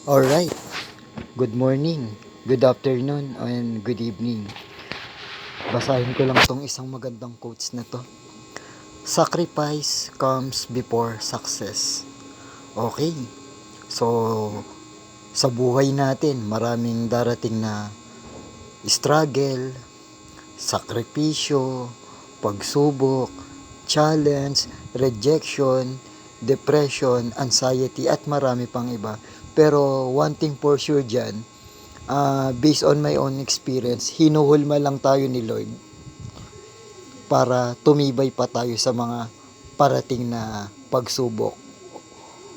Alright, good morning, good afternoon, and good evening. Basahin ko lang tong isang magandang quotes na to. Sacrifice comes before success. Okay, so sa buhay natin, maraming darating na struggle, sakripisyo, pagsubok, challenge, rejection, depression, anxiety, at marami pang iba. Pero one thing for sure dyan, based on my own experience, hinuhulma lang tayo ni Lord para tumibay pa tayo sa mga parating na pagsubok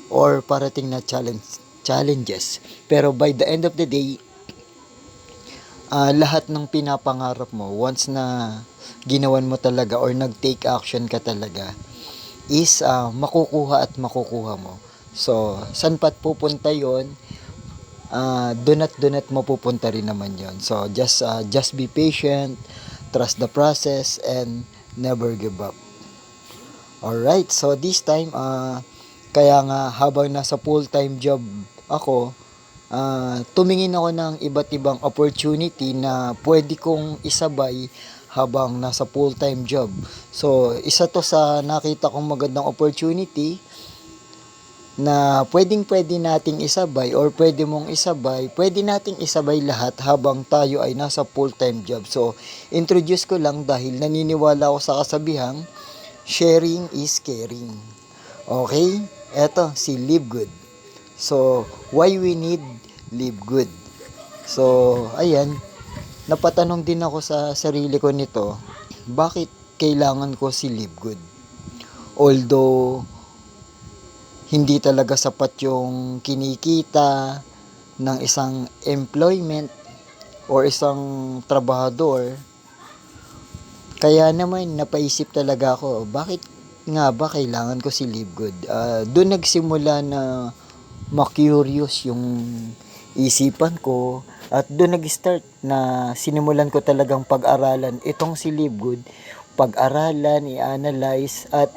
or parating na challenges. Pero by the end of the day, lahat ng pinapangarap mo, once na ginawan mo talaga or nag-take action ka talaga, is makukuha at makukuha mo. So, saan pa't pupunta yon? Doon at mapupunta rin naman yon. So, just be patient, trust the process, and never give up. Alright, so this time, kaya nga habang nasa full-time job ako, tumingin ako ng iba't ibang opportunity na pwede kong isabay habang nasa full-time job. So, isa to sa nakita kong magandang opportunity na pwede nating isabay or pwede mong isabay, pwede nating isabay lahat habang tayo ay nasa full-time job. So, introduce ko lang dahil naniniwala ako sa kasabihang, sharing is caring. Okay? Eto, si Live Good. So, why we need Live Good? So, ayan, napatanong din ako sa sarili ko nito, bakit kailangan ko si Live Good? Although, hindi talaga sapat yung kinikita ng isang employment or isang trabahador, kaya naman napaisip talaga ako, bakit nga ba kailangan ko si Live Good? Doon nagsimula na ma-curious yung isipan ko at doon nag-start na sinimulan ko talagang pag-aralan itong si Live Good, pag-aralan, i-analyze at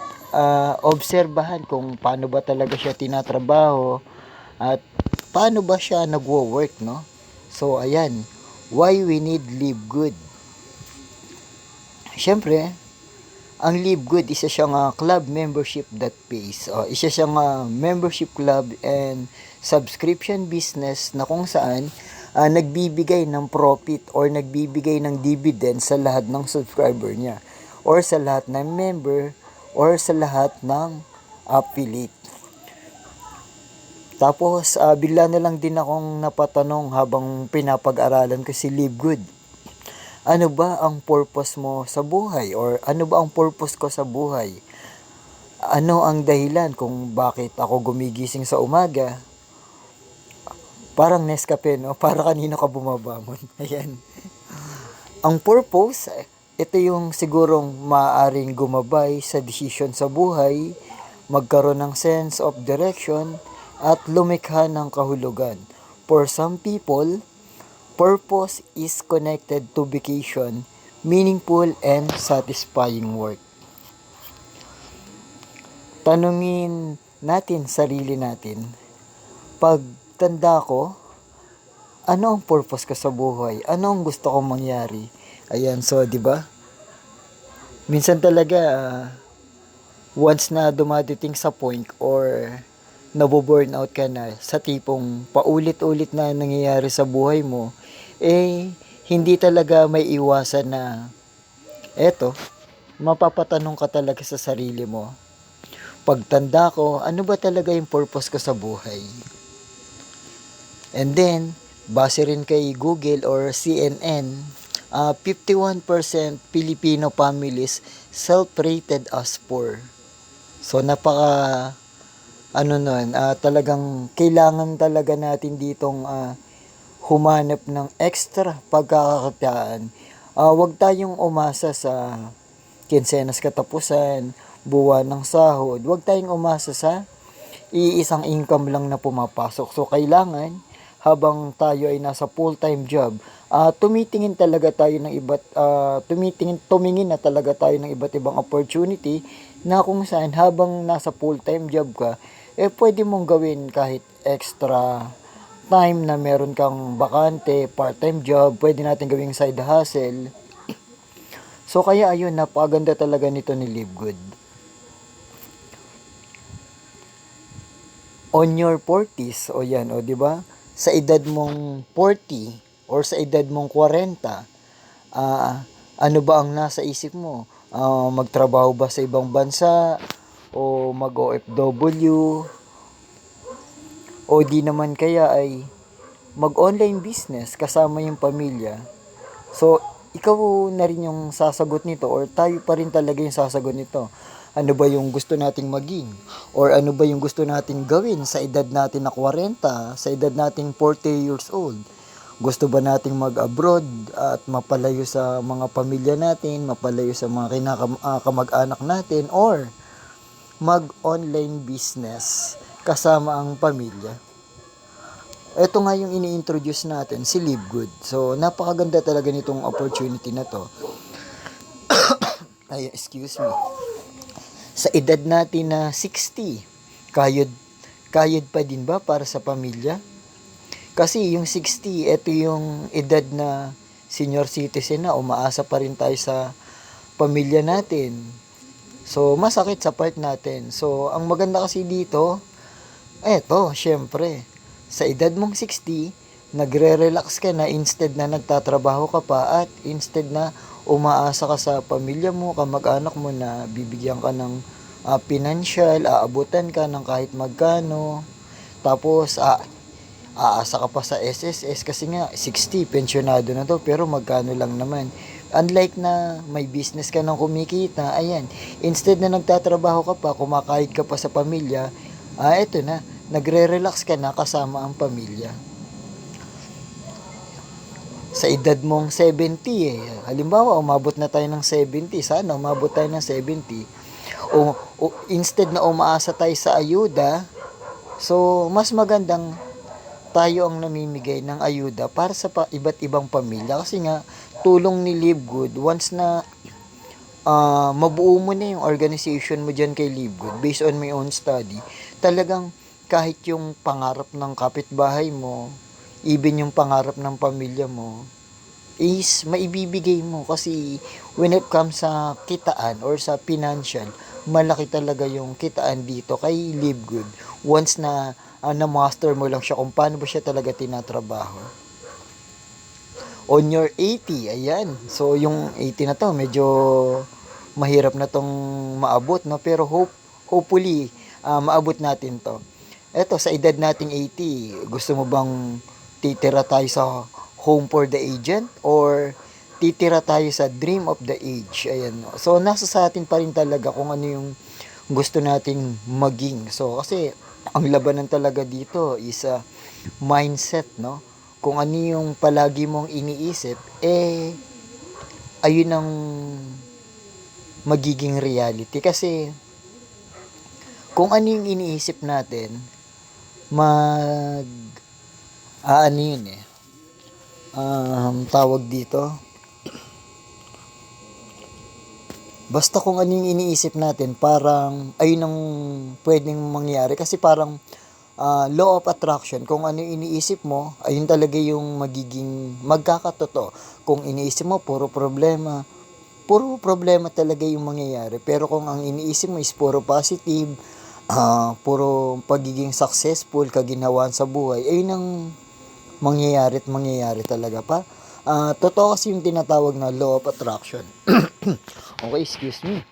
obserbahan kung paano ba talaga siya tinatrabaho at paano ba siya nagwo-work, no? So ayan, why we need Live Good? Siyempre, ang Live Good, isa siyang club membership that pays. Isa siyang membership club and subscription business na kung saan nagbibigay ng profit or nagbibigay ng dividend sa lahat ng subscriber niya or sa lahat ng member or sa lahat ng affiliate. Tapos, bigla na lang din akong napatanong habang pinapag-aralan ko si Live Good. Ano ba ang purpose mo sa buhay? Or ano ba ang purpose ko sa buhay? Ano ang dahilan kung bakit ako gumigising sa umaga? Parang Nescafe, no? Para kanino ka bumabamon. Ayan. Ang purpose, ito yung sigurong maaaring gumabay sa decision sa buhay, magkaroon ng sense of direction, at lumikha ng kahulugan. For some people, purpose is connected to vacation, meaningful and satisfying work. Tanungin natin sarili natin, pag tanda ko, ano ang purpose ko sa buhay? Ano ang gusto kong mangyari? Ayan, so 'di ba? Minsan talaga once na dumadating sa point or nabo-burnout ka na sa tipong paulit-ulit na nangyayari sa buhay mo, hindi talaga may iwasan na eto, mapapatanong ka talaga sa sarili mo. Pagtanda ko, ano ba talaga yung purpose ko sa buhay? And then, base rin kay Google or CNN, 51% Filipino families self-rated as poor. So, talagang kailangan talaga natin ditong humanap ng extra pagkakakitaan. Huwag tayong umasa sa kinsenas katapusan, buwan ng sahod. Huwag tayong umasa sa iisang income lang na pumapasok. So, kailangan, habang tayo ay nasa full-time job, tumingin na talaga tayo ng iba't ibang opportunity na kung saan habang nasa full-time job ka, pwede mong gawin kahit extra time na meron kang bakante, part-time job, pwede natin gawing side hustle. So kaya ayun, napakaganda talaga nito ni Live Good. On your 40s, o yan, o di ba? Sa edad mong 40 or sa edad mong 40, ano ba ang nasa isip mo? Magtrabaho ba sa ibang bansa o mag-OFW o di naman kaya ay mag-online business kasama yung pamilya? So, ikaw na rin yung sasagot nito or tayo pa rin talaga yung sasagot nito. Ano ba yung gusto nating maging? Or ano ba yung gusto nating gawin sa edad natin na 40, sa edad nating 40 years old? Gusto ba nating mag-abroad at mapalayo sa mga pamilya natin, mapalayo sa mga kamag-anak natin, or mag-online business kasama ang pamilya? Ito nga yung ini-introduce natin, si Live Good. So, napakaganda talaga nitong opportunity na to. Ay, excuse me. Sa edad natin na 60, kayod pa din ba para sa pamilya? Kasi yung 60, ito yung edad na senior citizen na, umaasa pa rin tayo sa pamilya natin. So, masakit sa part natin. So, ang maganda kasi dito, eto, syempre, sa edad mong 60, nagre-relax ka na instead na nagtatrabaho ka pa at instead na umaasa ka sa pamilya mo, kamag-anak mo na bibigyan ka ng financial, aabutan ka ng kahit magkano. Tapos, aasa ka pa sa SSS kasi nga 60, pensyonado na to, pero magkano lang naman. Unlike na may business ka nang kumikita, ayan, instead na nagtatrabaho ka pa, kumakahit ka pa sa pamilya, eto na, nagre-relax ka na kasama ang pamilya. Sa edad mong 70, halimbawa, umabot na tayo ng 70, sana umabot tayo ng 70, o instead na umaasa tayo sa ayuda, so mas magandang tayo ang namimigay ng ayuda para sa iba't ibang pamilya. Kasi nga, tulong ni Live Good, once na mabuo mo na yung organization mo dyan kay Live Good, based on my own study, talagang kahit yung pangarap ng kapitbahay mo, even yung pangarap ng pamilya mo, is maibibigay mo. Kasi when it comes sa kitaan or sa financial, malaki talaga yung kitaan dito kay Live Good. Once na na-master mo lang siya kung paano ba siya talaga tinatrabaho. On your 80, ayan. So, yung 80 na to, medyo mahirap na tong maabot, no? Pero hopefully, maabot natin to. Eto, sa edad nating 80, gusto mo bang titira tayo sa home for the agent or titira tayo sa dream of the age? Ayan. So, nasa sa atin pa rin talaga kung ano yung gusto nating maging. So, kasi ang labanan talaga dito is mindset, no? Kung ano yung palagi mong iniisip, ayun ang magiging reality. Kasi, kung ano yung iniisip natin, ano yun tawag dito, basta kung ano yung iniisip natin, parang ayun ang pwedeng mangyari. Kasi parang law of attraction, kung ano yung iniisip mo, ayun talaga yung magiging magkakatotoo. Kung iniisip mo puro problema talaga yung mangyayari. Pero kung ang iniisip mo is puro positive, puro pagiging successful, kaginhawaan sa buhay, ayun ang mangyayari at mangyayari talaga pa. Totoo kasi yung tinatawag na law of attraction. Okay, excuse me.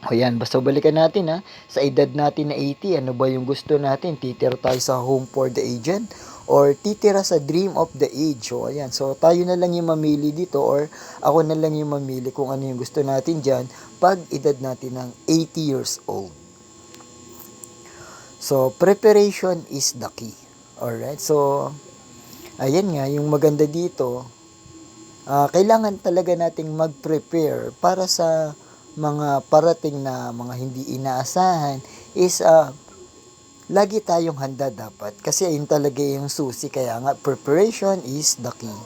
O yan, basta balikan natin sa edad natin na 80, ano ba yung gusto natin? Titira tayo sa home for the agent or titira sa dream of the age? O ayan, so tayo na lang yung mamili dito or ako na lang yung mamili kung ano yung gusto natin dyan pag edad natin ng 80 years old. So, preparation is the key. Alright, so ayan nga, yung maganda dito, kailangan talaga nating mag-prepare para sa mga parating na mga hindi inaasahan is lagi tayong handa dapat. Kasi ayun talaga yung susi. Kaya nga, preparation is the key.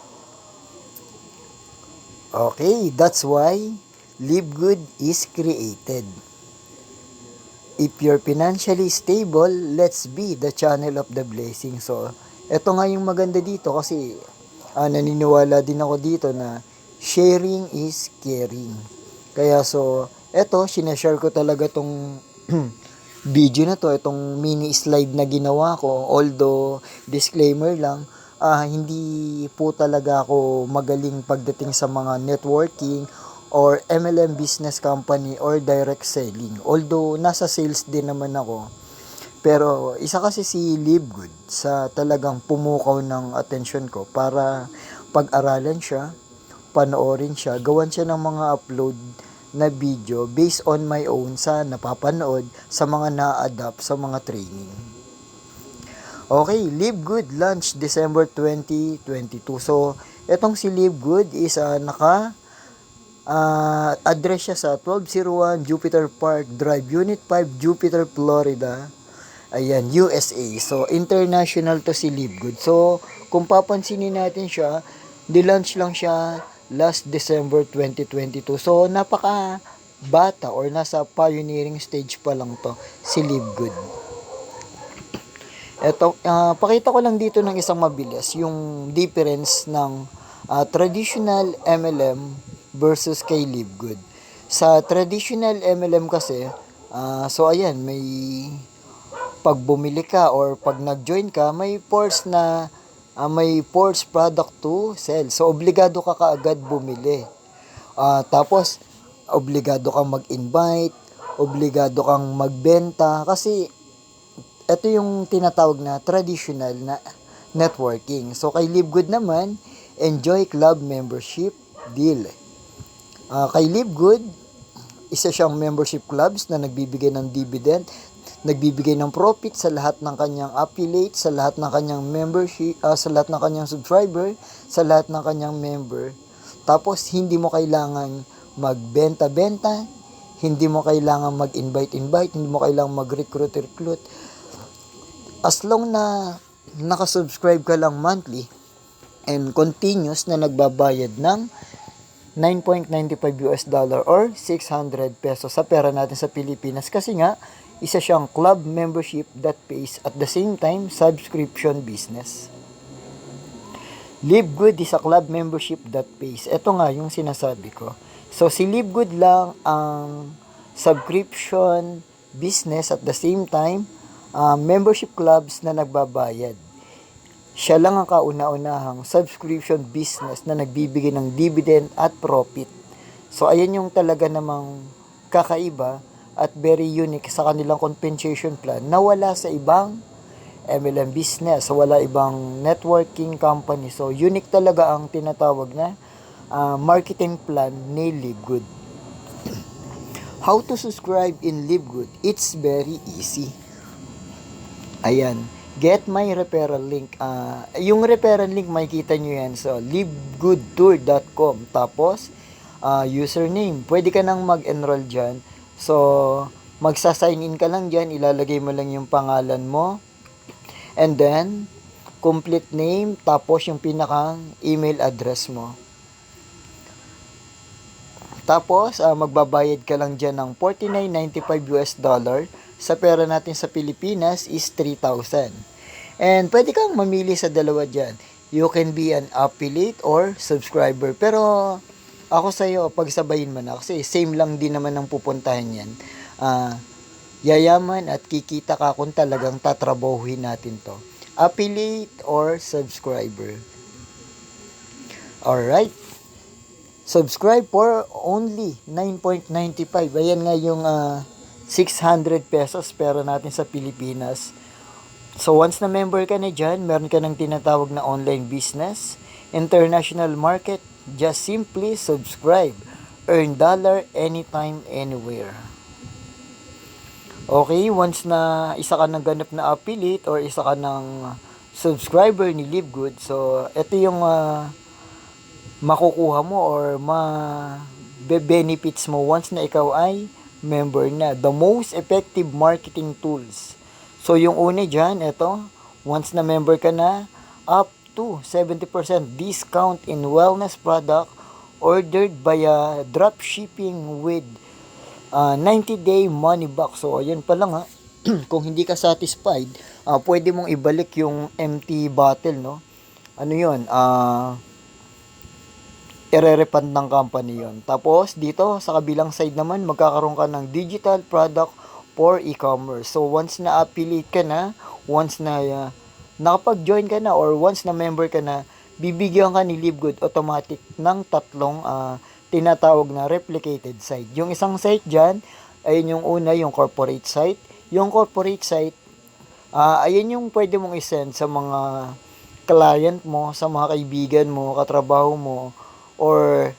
Okay, that's why Live Good is created. If you're financially stable, let's be the channel of the blessing. So, Ito nga yung maganda dito kasi naniniwala din ako dito na sharing is caring. Kaya so, eto, sinashare ko talaga tong video na to, itong mini slide na ginawa ko. Although, disclaimer lang, hindi po talaga ako magaling pagdating sa mga networking or MLM business company or direct selling. Although, nasa sales din naman ako. Pero isa kasi si Livegood sa talagang pumukaw ng atensyon ko para pag-aralan siya, panoorin siya, gawan siya ng mga upload na video based on my own sa napapanood, sa mga na-adapt sa mga training. Okay, Livegood launch December 2022. So, etong si Livegood is address siya sa 1201 Jupiter Park Drive, Unit 5, Jupiter, Florida. Ayan, USA. So, international to si Livegood. So, kung papansinin natin siya, di-launch lang siya last December 2022. So, napaka bata or nasa pioneering stage pa lang to si Livegood. Ito, pakita ko lang dito ng isang mabilis, yung difference ng traditional MLM versus kay Livegood. Sa traditional MLM kasi, so ayan, may pag bumili ka or pag nag-join ka, may force product to sell. So, obligado ka kaagad bumili. Tapos, obligado kang mag-invite, obligado kang magbenta, kasi ito yung tinatawag na traditional na networking. So, kay Livegood naman, enjoy club membership deal. Kay Livegood, isa siyang membership clubs na nagbibigay ng dividend, nagbibigay ng profit sa lahat ng kanyang affiliate, sa lahat ng kanyang membership, sa lahat ng kanyang subscriber, sa lahat ng kanyang member. Tapos, hindi mo kailangan magbenta-benta, hindi mo kailangan mag-invite-invite, hindi mo kailangan mag-recruit-recruit. As long na nakasubscribe ka lang monthly and continuous na nagbabayad ng $9.95 or 600 pesos sa pera natin sa Pilipinas, kasi nga isa siyang club membership that pays at the same time subscription business. Livegood is a club membership that pays. Ito nga yung sinasabi ko. So si Livegood lang ang subscription business at the same time membership clubs na nagbabayad. Siya lang ang kauna-unahang subscription business na nagbibigay ng dividend at profit. So ayan yung talaga namang kakaiba at very unique sa kanilang compensation plan na wala sa ibang MLM business, wala ibang networking company. So, unique talaga ang tinatawag na marketing plan ni Livegood. How to subscribe in Livegood? It's very easy. Ayan. Get my referral link. Yung referral link, makikita nyo yan sa livegoodtour.com. Tapos, username. Pwede ka nang mag-enroll dyan. So, magsa-sign in ka lang dyan, ilalagay mo lang yung pangalan mo, and then, complete name, tapos yung pinakang email address mo. Tapos, magbabayad ka lang dyan ng $49.95. Sa pera natin sa Pilipinas is 3,000. And pwede kang mamili sa dalawa dyan. You can be an affiliate or subscriber. Pero, ako sa'yo, pagsabayin mo na. Kasi same lang din naman ang pupuntahan yan. Yayaman at kikita ka kung talagang tatrabahuhin natin to. Affiliate or subscriber. Alright. Subscribe for only 9.95. Ayan nga yung 600 pesos pera natin sa Pilipinas. So once na member ka na dyan, meron ka ng tinatawag na online business, international market. Just simply subscribe. Earn dollar anytime, anywhere. Okay, once na isa ka ng ganap na affiliate or isa ka ng subscriber ni Livegood, so ito yung makukuha mo or benefits mo once na ikaw ay member na. The most effective marketing tools. So yung una dyan, ito, once na member ka na, up to 70% discount in wellness product ordered via drop shipping with 90-day money back. So, ayun pa lang ha. Kung hindi ka satisfied, pwede mong ibalik yung empty bottle, no? Ano yun? Ire-refund ng company yon. Tapos, dito, sa kabilang side naman, magkakaroon ka ng digital product for e-commerce. So, once na affiliate ka na, once na nakapag-join ka na, or once na member ka na, bibigyan ka ni Livegood automatic ng tatlong tinatawag na replicated site. Yung isang site dyan, ayun yung una, yung corporate site. Yung corporate site, ayun yung pwede mong isend sa mga client mo, sa mga kaibigan mo, katrabaho mo, or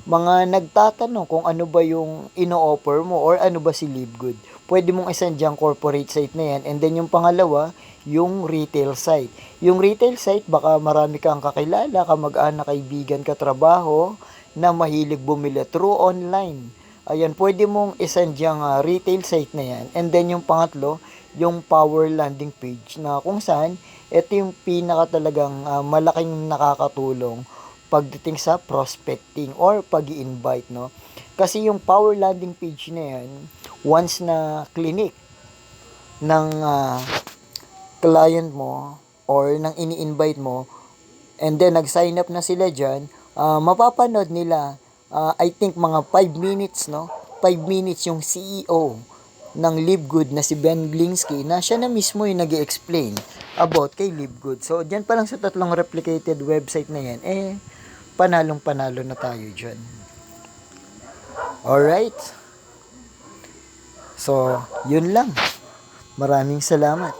mga nagtatanong kung ano ba yung ino-offer mo or ano ba si Livegood. Pwede mong isend dyan corporate site na yan. And then yung pangalawa, yung retail site. Yung retail site, baka marami kang kakilala, kamag-anak, kaibigan, katrabaho na mahilig bumili through online. Ayan, pwede mong isend yung retail site na yan. And then yung pangatlo, yung power landing page na kung saan ito yung pinaka talagang malaking nakakatulong pagdating sa prospecting or pag-i-invite, no? Kasi yung power landing page na yan, once na clinic ng client mo or ng ini-invite mo, and then nag-sign up na sila dyan, mapapanood nila, I think mga 5 minutes, no? 5 minutes yung CEO ng Livegood na si Ben Glinsky na siya na mismo yung nag-explain about kay Livegood. So, dyan pa lang sa tatlong replicated website na yan, panalong-panalo na tayo dyan. Alright? So, yun lang. Maraming salamat.